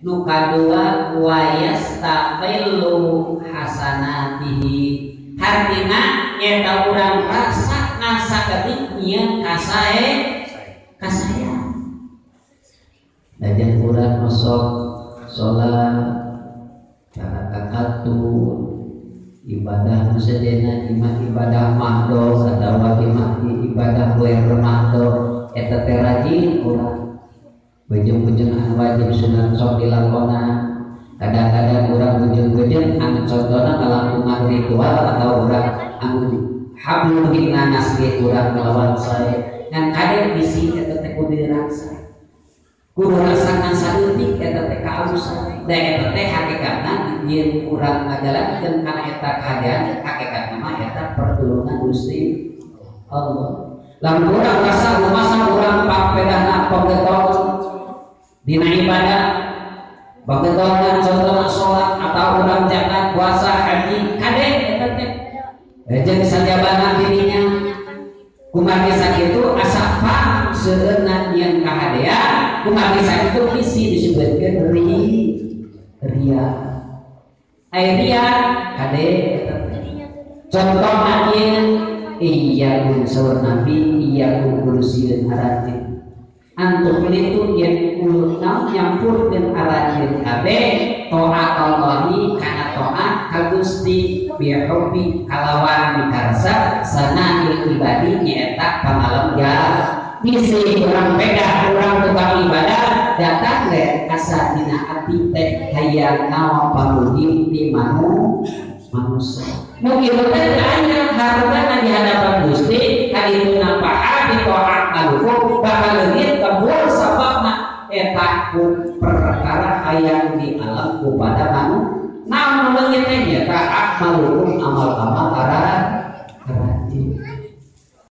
Nu kadua wa yastaqillu hasanatihi hartina eta urang rasa ngasaketik nyeun kasaya dajan urang osok salat kakatu ibadah sedena ibadah mahdo atawa ibadah mahdo eta teh rajin urang bejeng-bejeng anu wajib sunat sok dilakonan kadang-kadang urang bejeng-bejeng anu contohna ngalakukan ritual atau urang anu hablum minnas ge urang melawan sae ngan kade bisi eta teh kudu diraksa kudu rasakan saeutik eta teh kausan da eta teh hakikatna yen urang ngajalankeun kana eta kahadean hakikatna mah eta pertulungan Gusti Allah. Lamun urang rasa lumasa urang papedahna penggetong dina ibadah bagetongan contohna sholat atau urang zakat puasa haji kade eta teh jeung sajabana dirinya kumaha sakitu asa paham seueurna nyeun kahadean kumaha sakitu bisi disebutkeun ria ria kade eta teh contohna ieu iya kun saur nabi iya kun kursiun arajin antuk itu yang ulunau nyampur dan arajin kabe to'at Allahi kana to'at kagusti bihobi kalawan mikarsa sanahil ibadi nyeta pamalam ya bisi orang beda orang tukang ibadah datang le asa dina ati teh hayang nawa pamuji di manusia mungkin teh aya hargana di hadapan Gusti kaditu nampa'a di to'at maluku bakal leungit kabul sababna eta perkara hayang di alam kepada manusia namun leungit teh nya ta'at maluku amal-amal